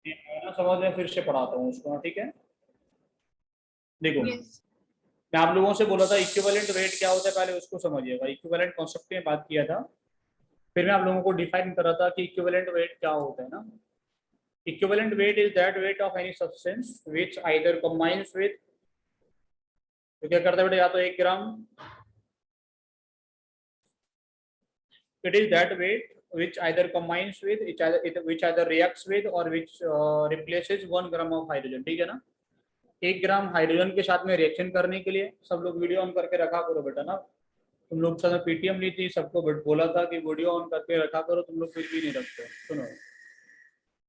ना समझ में फिर से पढ़ाता हूँ उसको, ठीक है। देखो, यस। मैं आप लोगों से बोला था इक्विवेलेंट वेट क्या होता है, पहले उसको समझिएगा। इक्विवेलेंट कॉन्सेप्ट में बात किया था, फिर मैं आप लोगों को डिफाइन कर रहा था कि इक्विवेलेंट वेट क्या होता है ना। Equivalent weight is that weight of any substance which either combines with, तो क्या करता है बेटा, या तो 1 ग्राम, it is that weight which either combines with which either reacts with or which replaces 1 gram of hydrogen, ठीक है ना। 1 ग्राम हाइड्रोजन के साथ में रिएक्शन करने के लिए, सब लोग वीडियो ऑन करके रखा करो बेटा ना। तुम लोग साथ में पीटीएम ली थी, सबको बोला था कि वीडियो ऑन करके रखा करो, तुम लोग फिर भी नहीं रखते। सुनो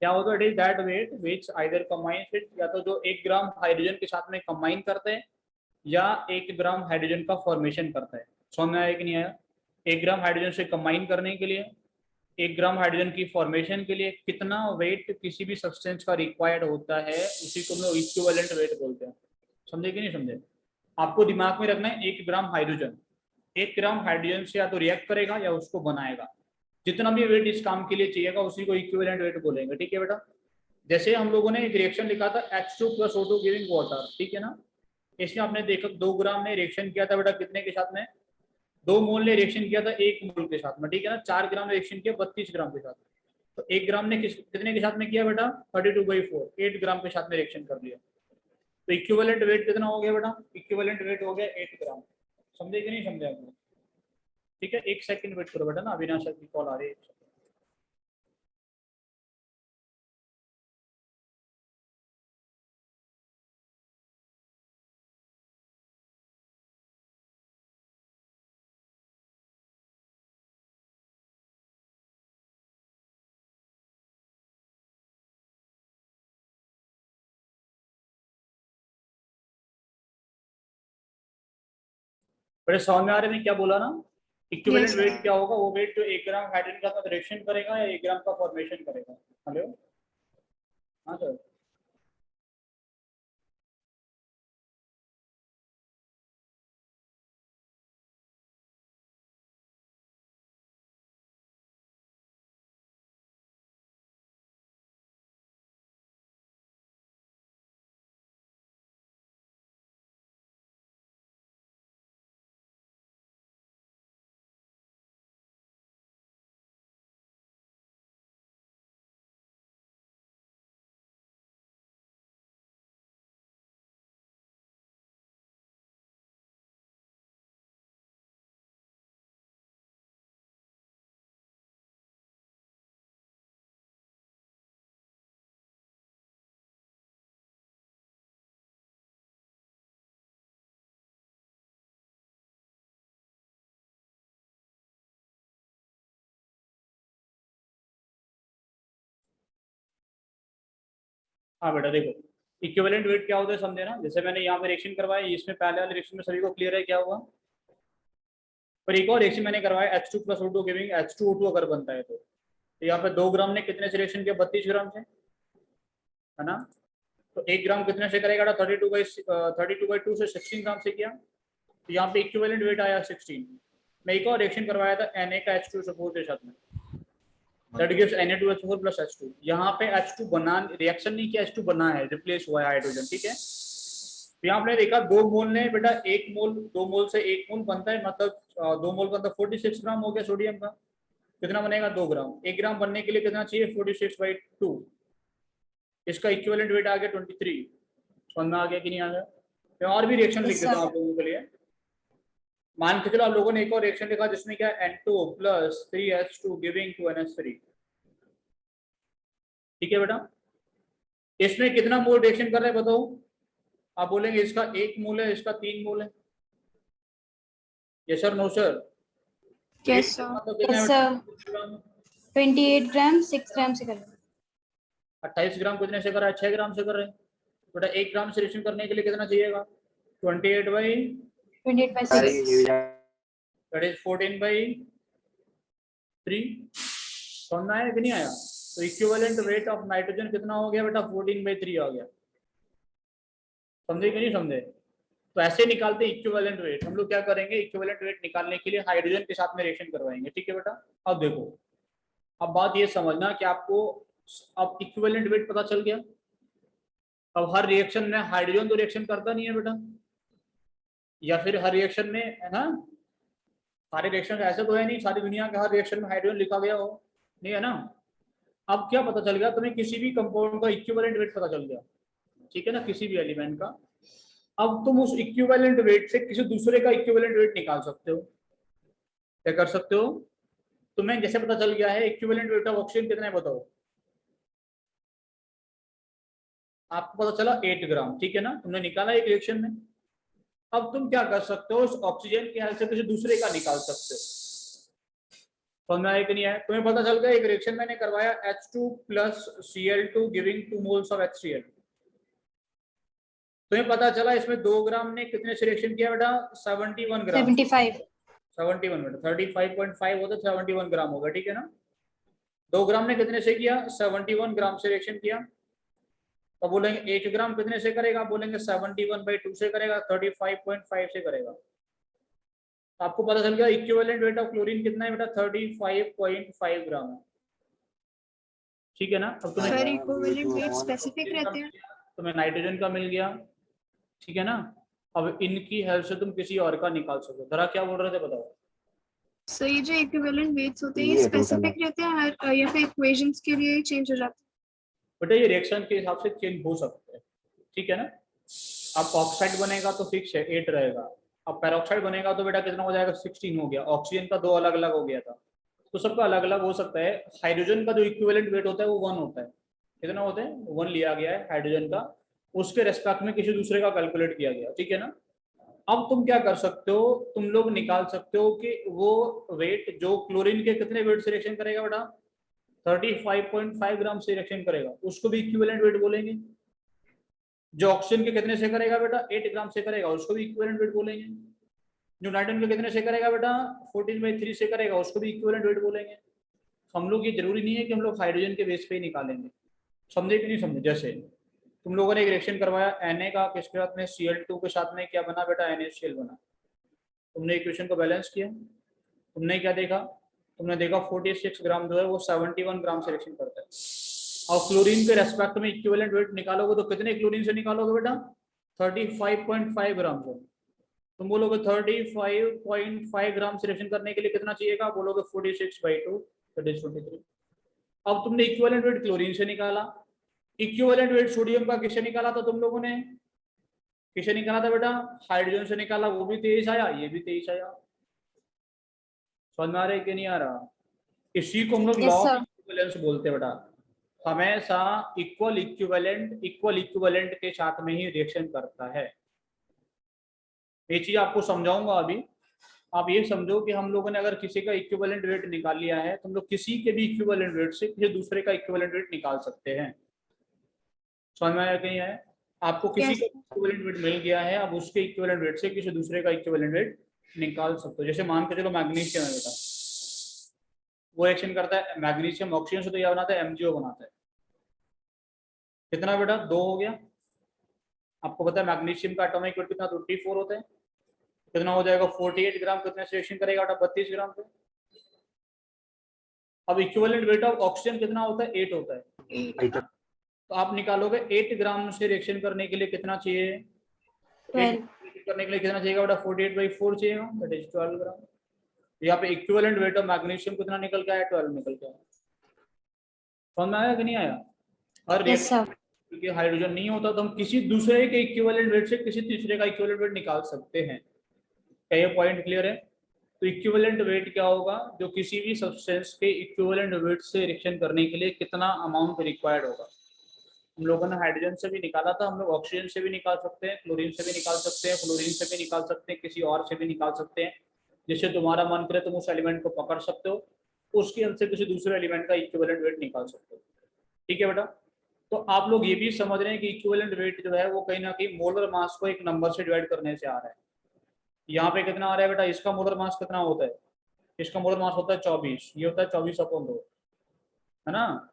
क्या होता है, it is that weight which either combines with, या तो जो 1 ग्राम हाइड्रोजन के साथ में कंबाइन करते हैं या 1 ग्राम हाइड्रोजन का फॉर्मेशन करता है। समझ में आया कि नहीं आया? 1 ग्राम हाइड्रोजन से कंबाइन करने के लिए, 1 ग्राम हाइड्रोजन की फॉर्मेशन के लिए कितना वेट किसी भी सब्सटेंस का रिक्वायर्ड होता है, उसी को हम लोग इक्विवेलेंट वेट बोलते हैं। समझे कि नहीं समझे? आपको दिमाग में रखना है 1 ग्राम हाइड्रोजन 1 ग्राम हाइड्रोजन से या तो रिएक्ट करेगा या उसको बनाएगा। जितना भी वेट इस काम के लिए चाहिएगा उसी को इक्विवेलेंट वेट बोलेंगे, ठीक है बेटा। जैसे हम लोगों ने एक रिएक्शन लिखा था H2 + O2 गिविंग वाटर, ठीक है ना। इसमें आपने देखा 2 ग्राम ने रिएक्शन किया था बेटा कितने के साथ में, 2 मोल ने रिएक्शन किया था 1 मोल के साथ में, ठीक है ना। 4 ग्राम ने रिएक्शन किया 32 ग्राम के साथ। तो 1 ग्राम ने कितने के साथ में किया बेटा, 32/4, 8 ग्राम के साथ में रिएक्शन कर लिया। तो इक्विवेलेंट वेट कितना हो गया बेटा, इक्विवेलेंट वेट हो गया 8 ग्राम। समझे कि नहीं समझे आप लोग? ठीक है, 1 सेकंड वेट करो बेटा ना, अविनाश सर की कॉल आ रही है। बड़े समझ में आ रहे हैं क्या बोला ना। Equivalent yes. वेट क्या होगा, वो वेट जो 1 ग्राम हाइड्रोजन का साथ रिएक्शन करेगा या 1 ग्राम का फॉर्मेशन करेगा। हेलो, हाँ सर। हाँ बेटा देखो, इक्विवेलेंट वेट क्या होता है समझे ना। जैसे मैंने यहाँ पे रिएक्शन करवाया, इसमें पहले वाले रिएक्शन में सभी को क्लियर है क्या हुआ। पर एक और रिएक्शन मैंने करवाया H2 + O2 गिविंग H2O2 अगर बनता है तो यहाँ पे 2 ग्राम ने कितने से रिएक्शन किया, 32 ग्राम से, है ना। तो 1 ग्राम कितने से करेगा, 32/2 से 16 ग्राम से किया, तो यहाँ पे इक्विवेलेंट वेट आया 16। मैं एक और रिएक्शन करवाया था Na का H2SO4 के साथ में, दैट गिव्स Na2H4 + H2। यहाँ पे H2 बना, रिएक्शन नहीं किया, H2 बना है, रिप्लेस हुआ है हाइड्रोजन, ठीक है। तो यहाँ आपने देखा 2 मोल ने बेटा 1 मोल, 2 मोल से 1 मोल बनता है, मतलब 2 मोल का मतलब 46 ग्राम हो गया सोडियम का। कितना बनेगा, 2 ग्राम। 1 ग्राम बनने के लिए कितना चाहिए, 46/2। इसका इक्विवेलेंट वेट आ गया 23। समझ में आ गया कि नहीं आ गया? मैं और भी रिएक्शन लिख यस देता हूँ सर। आप लोगों के लिए। मान के चलो आप लोगों ने एक और रिएक्शन लिखा जिसमें क्या N2 + 3H2 गिविंग 2NH3, ठीक है बेटा। इसमें कितना मोल रिएक्शन कर रहे हैं बताओ। आप बोलेंगे इसका 1 मोल है, इसका 3 मोल है। Yes sir, no sir. Yes 8 sir. मतलब कितना यस है सर। बेटा, 28 ग्राम 6 ग्राम से कर। 28 ग्राम कितने से कर रहा है, 6 ग्राम से कर रहे हैं बेटा। 1 ग्राम से रिएक्शन करने के लिए कितना चाहिएगा, 28/6। That is 14/3। समझ में आया कि नहीं आया? तो इक्विवेलेंट वेट ऑफ नाइट्रोजन कितना हो गया बेटा, 14/3 आ गया। समझे कि नहीं समझे? तो ऐसे निकालते हैं इक्विवेलेंट वेट। हम लोग क्या करेंगे, इक्विवेलेंट वेट निकालने के लिए हाइड्रोजन के साथ में रिएक्शन करवाएंगे, ठीक है बेटा। अब देखो, अब बात ये समझना कि आपको अब इक्विवेलेंट वेट पता चल गया। अब हर रिएक्शन में हाइड्रोजन तो रिएक्शन करता नहीं है बेटा, या फिर हर रिएक्शन में, है ना, सारे रिएक्शन ऐसे तो है नहीं सारी दुनिया के हर रिएक्शन में हाइड्रोजन लिखा गया हो, नहीं है ना। अब क्या पता चल गया तुम्हें, किसी भी कंपाउंड का इक्विवेलेंट वेट पता चल गया, ठीक है ना, किसी भी एलिमेंट का। अब तुम उस इक्विवेलेंट वेट से किसी दूसरे का इक्विवेलेंट वेट निकाल सकते हो। क्या कर सकते हो? तुम्हें जैसे पता चल गया है इक्विवेलेंट वेट ऑफ ऑक्सीजन कितना है बताओ, आपको पता चला 8 ग्राम, ठीक है ना, तुमने निकाला एक रिएक्शन में। अब तुम क्या कर सकते हो, उस ऑक्सीजन के हेल्प से किसी दूसरे का निकाल सकते हो। समझ में आया कि नहीं आया? तुम्हें पता चल गया एक रिएक्शन मैंने करवाया H2 plus Cl2 giving 2 moles of HCl। तुम्हें पता चला इसमें 2 ग्राम ने कितने से रिएक्शन किया बेटा? 71 ग्राम। 75। 71 बेटा, 35.5 होता 71 ग्राम होगा, ठीक है ना। 2 ग्राम ने कितने से किया? 71 ग्राम से रिएक्शन किया। तो बोलेंगे 1 ग्राम कितने से करेगा? बोलेंगे 71/2 से करेगा, 35.5 से करेगा। आपको पता चल गया इक्विवेलेंट वेट ऑफ क्लोरीन कितना है बेटा? 35.5 ग्राम है, ठीक है ना। अब तुम्हें सर इक्विवेलेंट वेट स्पेसिफिक रहते हैं। तुम्हें नाइट्रोजन का मिल गया, ठीक है ना। अब इनकी हेल्प से तुम किसी और का निकाल सकते हो। जरा क्या बोल रहे थे बताओ। सर ये जो इक्विवेलेंट वेट्स होते हैं ये स्पेसिफिक रहते हैं हर या फिर इक्वेशंस के लिए चेंज हो जाते हैं? बेटा ये रिएक्शन के हिसाब से चेंज हो सकते हैं, ठीक है ना। अब ऑक्साइड बनेगा तो फिक्स है 8 रहेगा। अब पेरोक्साइड बनेगा तो बेटा कितना हो जाएगा? 16 हो गया। ऑक्सीजन का 2 अलग अलग हो गया था, तो सबका अलग अलग हो सकता है। हाइड्रोजन का जो इक्विवेलेंट वेट होता है वो 1 होता है। कितना होता है? 1 लिया गया है हाइड्रोजन का, उसके रेस्पेक्ट में किसी दूसरे का कैलकुलेट किया गया, ठीक है ना। अब तुम क्या कर सकते हो, तुम लोग निकाल सकते हो कि वो वेट जो क्लोरीन के कितने वेट से रिएक्शन करेगा बेटा? 35.5 ग्राम से रिएक्शन करेगा, उसको भी इक्विवेलेंट वेट बोलेंगे। जो ऑक्सीजन के कितने से करेगा बेटा? 8 ग्राम से करेगा, उसको भी इक्विवेलेंट वेट बोलेंगे। जो नाइट्रोजन के कितने से करेगा बेटा? 14/3 से करेगा, उसको भी इक्विवेलेंट वेट बोलेंगे। हम लोग, ये जरूरी नहीं है कि हम लोग हाइड्रोजन के बेस पे ही निकालेंगे, समझे कि नहीं समझे। जैसे तुम लोगों ने एक रिएक्शन करवाया Na का, किसके साथ में? Cl2 के साथ में क्या बना बेटा? NaCl बना। तुमने इक्वेशन को बैलेंस किया, तुमने क्या देखा? तुमने देखा 46 ग्राम जो है वो 71 ग्राम से रिएक्शन करता है। और क्लोरीन के रेस्पेक्ट में इक्विवेलेंट वेट निकालोगे तो कितने क्लोरीन से निकालोगे बेटा? 35.5 ग्राम से। तुम बोलोगे 35.5 ग्राम से रिएक्शन करने के लिए कितना चाहिएगा? बोलोगे 46/2, दैट इज 23। अब तुमने इक्विवेलेंट वेट क्लोरीन से निकाला, इक्विवेलेंट वेट सोडियम का किससे निकाला था तुम लोगों ने? किससे निकाला था बेटा? हाइड्रोजन से निकाला, वो भी 23 आया, ये भी 23 आया। समझ में आ रहा है कि नहीं आ रहा? इसी को हम लोग Yes, law sir. Of equivalence बोलते हैं बेटा। हमेशा इक्वल इक्विवेलेंट के साथ में ही रिएक्शन करता है। ये चीज आपको समझाऊंगा अभी। आप ये समझो कि हम लोगों ने अगर किसी का इक्विवेलेंट वेट निकाल लिया है तो हम लोग किसी के भी इक्विवेलेंट वेट से किसी दूसरे का इक्विवेलेंट वेट निकाल सकते हैं। समझ में आया कहीं है? आपको किसी Yes. का इक्विवेलेंट वेट मिल गया है, अब उसके इक्विवेलेंट वेट से किसी दूसरे का इक्विवेलेंट वेट निकाल सकते हो। जैसे मान के चलो मैग्नीशियम है बेटा, वो एक्शन करता है मैग्नीशियम ऑक्सीजन से तो यह बनाता है MgO बनाता है। कितना बेटा? 2 हो गया। आपको पता है मैग्नीशियम का एटॉमिक वेट कितना? 24 होता है। कितना हो जाएगा? 48 ग्राम। कितने से रिएक्शन करेगा बेटा? 32 ग्राम से। अब इक्विवेलेंट वेट ऑफ ऑक्सीजन कितना होता है? 8 होता है। तो आप निकालोगे 8 ग्राम से रिएक्शन करने के लिए कितना चाहिए? 12। करने के लिए कितना चाहिए बेटा? 48/4 चाहिए, दैट इज 12 ग्राम। यहाँ पे इक्विवेलेंट वेट ऑफ मैग्नीशियम कितना निकल के आया? 12 निकल के आया। समझ में आया कि नहीं आया? हर Yes, रिएक्शन sir. क्योंकि हाइड्रोजन नहीं होता तो हम किसी दूसरे के इक्विवेलेंट वेट से किसी तीसरे का इक्विवेलेंट वेट निकाल सकते हैं। क्या ये पॉइंट क्लियर है? तो इक्विवेलेंट वेट क्या होगा? जो किसी भी सब्सटेंस के इक्विवेलेंट वेट से रिएक्शन करने के लिए कितना अमाउंट रिक्वायर्ड होगा। हम लोगों ने हाइड्रोजन से भी निकाला था, हम लोग ऑक्सीजन से भी निकाल सकते हैं, क्लोरीन से भी निकाल सकते हैं, फ्लोरीन से भी निकाल सकते हैं, किसी और से भी निकाल सकते हैं। जिससे तुम्हारा मन करे तुम उस एलिमेंट को पकड़ सकते हो, उसकी हेल्प से किसी दूसरे एलिमेंट का इक्विवेलेंट वेट निकाल सकते हो। ठीक है बेटा? तो आप लोग ये भी समझ रहे हैं कि इक्विवेलेंट वेट जो है वो कहीं ना कहीं मोलर मास को एक नंबर से डिवाइड करने से आ रहा है। यहाँ पे कितना आ रहा है बेटा? इसका मोलर मास कितना होता है? इसका मोलर मास होता है 24, ये होता है 24/2, है ना।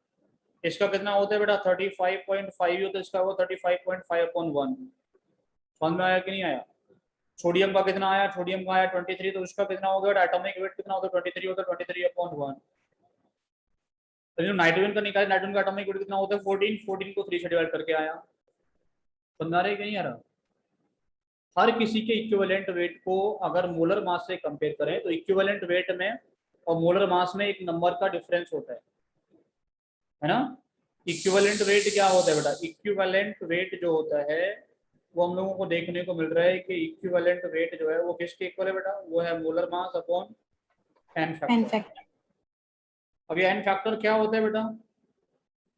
इसका कितना होता है बेटा? 35.5 होता है, इसका वो 35.5/1। समझ में आया कि नहीं आया? सोडियम का कितना आया? सोडियम का आया 23, तो उसका कितना हो गया? एटॉमिक वेट कितना होता है? 23 होता है, 23/1। तो जो नाइट्रोजन का निकाले, नाइट्रोजन का एटॉमिक वेट कितना होता है 14, 14 को 3 से डिवाइड करके आया। समझा रहे कहीं यार? हर किसी के इक्विवेलेंट वेट को अगर मोलर मास से कंपेयर करें तो इक्विवेलेंट वेट में और मोलर मास में एक नंबर का डिफरेंस होता है ना। इक्विवेलेंट वेट क्या होता है बेटा? इक्विवेलेंट वेट जो होता है वो हम लोगों को देखने को मिल रहा है कि इक्विवेलेंट वेट जो है वो किसके इक्वल है बेटा? वो है molar mass upon n n factor. Factor. अब ये एन फैक्टर क्या होता है बेटा?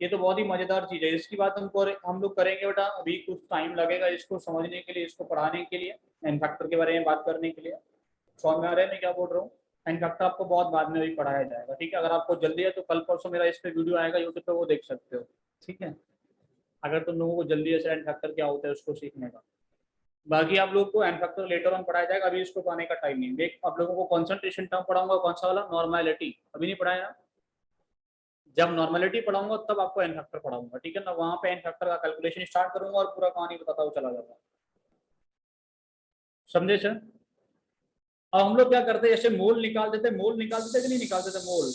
ये तो बहुत ही मजेदार चीज है, इसकी बात हम लोग करेंगे बेटा। अभी कुछ टाइम लगेगा इसको समझने के लिए, इसको पढ़ाने के लिए, एन फैक्टर के बारे में बात करने के लिए। समझ में आ रहा है मैं क्या बोल रहा हूँ? एन फैक्टर आपको बहुत बाद में भी पढ़ाया जाएगा, ठीक है। अगर आपको जल्दी है तो कल परसों मेरा इस पे वीडियो आएगा यूट्यूब पे, वो देख सकते हो, ठीक है। अगर तुम लोगों को जल्दी है एन फैक्टर क्या होता है उसको सीखने का। बाकी आप लोग को एन फैक्टर लेटर ऑन पढ़ाया जाएगा, अभी इसको पढ़ाने का टाइम नहीं। देख आप लोगों को कॉन्सेंट्रेशन टर्म पढ़ाऊंगा, कौन सा वाला? नॉर्मेलिटी। अभी नहीं पढ़ाया, जब नॉर्मेलिटी पढ़ाऊंगा तब आपको एन फैक्टर पढ़ाऊंगा, ठीक है ना। वहां पे एन फैक्टर का कैलकुलेशन स्टार्ट करूंगा और पूरा कहानी बताता हुआ चला जाता है। समझे सर? अब हम लोग क्या करते हैं, जैसे मोल निकालते थे, मोल निकालते थे कि नहीं निकालते थे? मोल,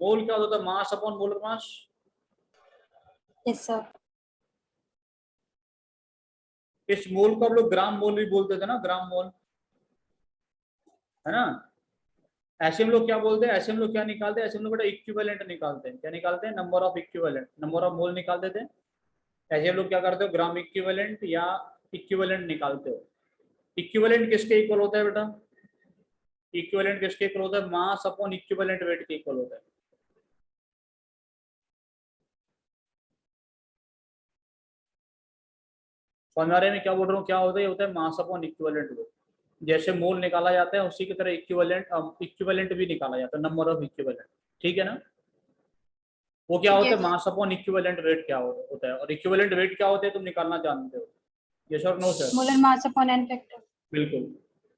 मोल क्या होता था? Mass upon molar mass. Yes sir. इस मोल को हम लोग ग्राम मोल भी बोलते थे ना, ग्राम मोल, है ना। ऐसे हम लोग क्या बोलते हैं, ऐसे हम लोग क्या निकालते हैं? ऐसे हम लोग बेटा इक्विवेलेंट निकालते हैं। क्या निकालते हैं? Number of equivalent, number of mole निकालते थे। ऐसे हम लोग क्या करते हो? ग्राम इक्विवेलेंट या इक्विवेलेंट निकालते हो। इक्विवेलेंट किसके इक्वल होता है बेटा? इक्विवेलेंट किसके इक्वल होता है? मास अपॉन इक्विवेलेंट वेट के इक्वल होता है। समझ में क्या बोल रहा हूँ? क्या होता है? ये होता है मास अपॉन इक्विवेलेंट वेट। जैसे मोल निकाला जाता है उसी की तरह इक्विवेलेंट भी निकाला जाता है, नंबर ऑफ इक्विवेलेंट, ठीक है ना। वो क्या होता है? Yes. Mass upon equivalent weight क्या होता है, और इक्विवेलेंट वेट क्या होते हैं तुम निकालना जानते हो? यस और no sir? Molar mass upon n factor. बिल्कुल।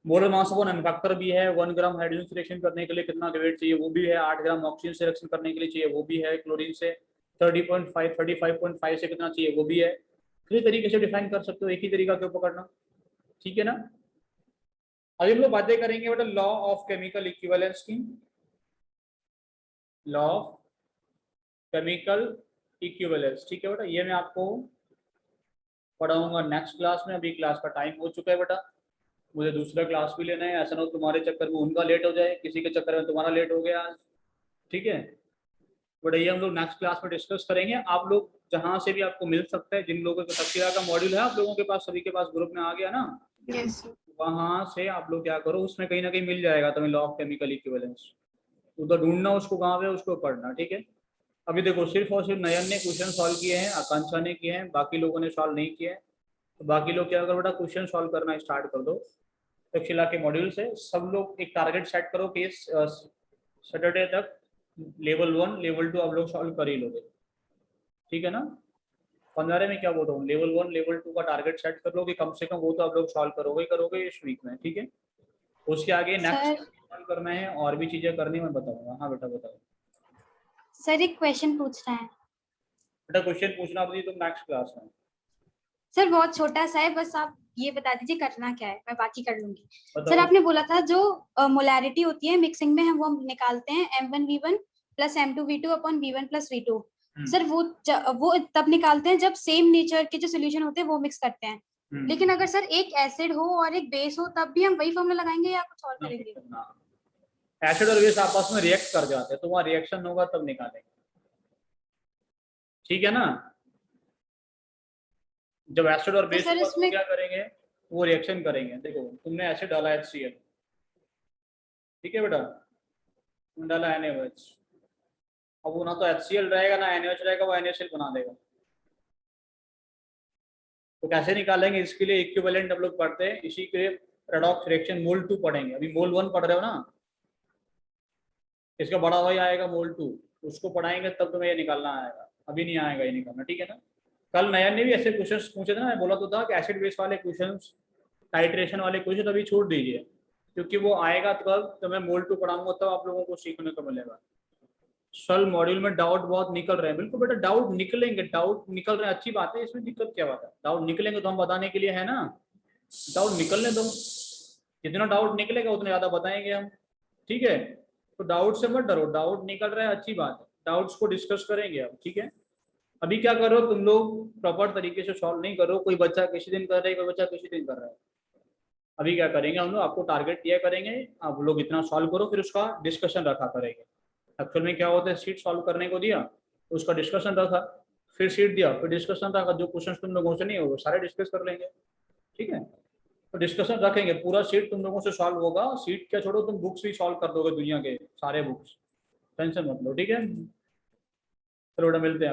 Molar mass upon n factor भी है। 1 ग्राम हाइड्रोजन सिलेक्शन करने के लिए कितना वेट चाहिए वो भी है। 8 ग्राम ऑक्सीजन सिलेक्शन करने के लिए चाहिए वो भी है। क्लोरीन से 35.5 से कितना चाहिए वो भी है। किसी तरीके से डिफाइन कर सकते हो, एक ही तरीका क्यों पकड़ना, ठीक है ना। अभी हम लोग बातें करेंगे बेटा लॉ ऑफ केमिकल इक्विवेलेंस की। लॉ ऑफ केमिकल इक्विवेलेंस, ठीक है बेटा। ये मैं आपको पढ़ाऊंगा नेक्स्ट क्लास में। अभी क्लास का टाइम हो चुका है बेटा, मुझे दूसरा क्लास भी लेना है। ऐसा ना हो तुम्हारे चक्कर में उनका लेट हो जाए, किसी के चक्कर में तुम्हारा लेट हो गया आज, ठीक है। बट ये हम लोग नेक्स्ट क्लास में डिस्कस करेंगे। आप लोग जहाँ से भी आपको मिल सकता है, जिन लोगों को तस्वीर का मॉड्यूल है आप लोगों के पास, सभी के पास ग्रुप में आ गया ना, Yes. वहां से आप लोग क्या करो, उसमें कहीं ना कहीं मिल जाएगा तुम्हें लॉ ऑफ केमिकल इक्विवेलेंस। उधर ढूंढना उसको कहाँ पे, उसको पढ़ना, ठीक है। अभी देखो सिर्फ और सिर्फ नयन ने क्वेश्चन सॉल्व किए हैं, आकांक्षा ने किए हैं, बाकी लोगों ने सॉल्व नहीं किए हैं। तो बाकी लोग क्या करो बेटा, क्वेश्चन सॉल्व करना स्टार्ट कर दो तक्षशिला के मॉड्यूल से। सब लोग एक टारगेट सेट करो कि सैटरडे तक लेवल 1 लेवल 2 आप लोग सॉल्व कर ही लोगे, ठीक है ना। 15 में क्या बोल रहा हूँ, लेवल 1 लेवल 2 का टारगेट सेट कर लो कि कम से कम वो तो आप लोग सॉल्व करोगे ही करोगे इस वीक में, ठीक है। उसके आगे नेक्स्ट सर सॉल्व करना है और भी चीजें करनी मैं बताऊंगा। हाँ बेटा बताओ। सर एक क्वेश्चन पूछना है। बेटा क्वेश्चन पूछना भी तुम नेक्स्ट क्लास में। सर बहुत छोटा सा है, बस आप ये बता दीजिए करना क्या है, मैं बाकी कर लूंगी। सर बताओ। आपने बोला था जो मोलैरिटी होती है मिक्सिंग में, हम वो निकालते हैं M1V1 plus M2V2 upon V1 plus V2। Sir वो तब निकालते हैं जब सेम नेचर के जो सोल्यूशन होते हैं वो मिक्स करते हैं। लेकिन अगर सर एक एसिड हो और एक बेस हो तब भी हम वही फॉर्मूला लगाएंगे या कुछ और करेंगे? एसिड और बेस आपस में रिएक्ट कर जाते हैं तो वहां रिएक्शन होगा तब निकालेंगे, ठीक है ना। जब एसिड और बेस सर होगा तो इसमें क्या करेंगे, वो रिएक्शन करेंगे। देखो तुमने एसिड डाला HCl, ठीक है बेटा, तुमने डाला NaOH। अब वो ना तो HCl रहेगा ना NaOH रहेगा, वो NaCl बना देगा। तो कैसे निकालेंगे, इसके लिए इक्विवेलेंट हम लोग पढ़ते हैं, इसी के रेडॉक्स रिएक्शन मोल 2 पढ़ेंगे। अभी मोल 1 पढ़ रहे हो ना, इसका बड़ा भाई आएगा मोल 2, उसको पढ़ाएंगे तब तुम्हें ये निकालना आएगा, अभी नहीं आएगा ये निकालना, ठीक है ना। कल नयन ने भी ऐसे क्वेश्चंस पूछे थे ना, मैं बोला तो था कि एसिड बेस वाले क्वेश्चंस, टाइट्रेशन वाले क्वेश्चन अभी छोड़ दीजिए, क्योंकि वो आएगा तो मैं मोल 2 पढ़ाऊंगा तब आप लोगों को सीखने को मिलेगा। सल मॉड्यूल में डाउट बहुत निकल रहे हैं, बिल्कुल बेटा डाउट निकलेंगे, डाउट निकल रहे हैं अच्छी बात है, इसमें दिक्कत क्या बात है। डाउट निकलेंगे तो हम बताने के लिए है ना, डाउट निकलने दो, जितना डाउट निकलेगा उतना ज्यादा बताएंगे हम, ठीक है। तो डाउट से मत डरो, डाउट निकल रहा है अच्छी बात है, डाउट्स को डिस्कस करेंगे अब, ठीक है। अभी क्या करो तुम लोग, प्रॉपर तरीके से सॉल्व नहीं करो, कोई बच्चा किसी दिन कर रहा है, कोई बच्चा किसी दिन कर रहा है। अभी क्या करेंगे हम लोग, आपको टारगेट दिया करेंगे, आप लोग इतना सॉल्व करो, फिर उसका डिस्कशन रखा करेंगे। एक्चुअल में क्या होता है, सीट सॉल्व करने को दिया, उसका डिस्कशन रखा, फिर सीट दिया, फिर डिस्कशन रखा, जो क्वेश्चन तुम लोगों से नहीं होगा सारे डिस्कस कर लेंगे, ठीक है। तो डिस्कशन रखेंगे, पूरा सीट तुम लोगों से सॉल्व होगा, सीट क्या छोड़ो, तुम बुक्स भी सॉल्व कर दोगे, दुनिया के सारे बुक्स, टेंशन मत लो, ठीक है। चलो बेटा मिलते हैं।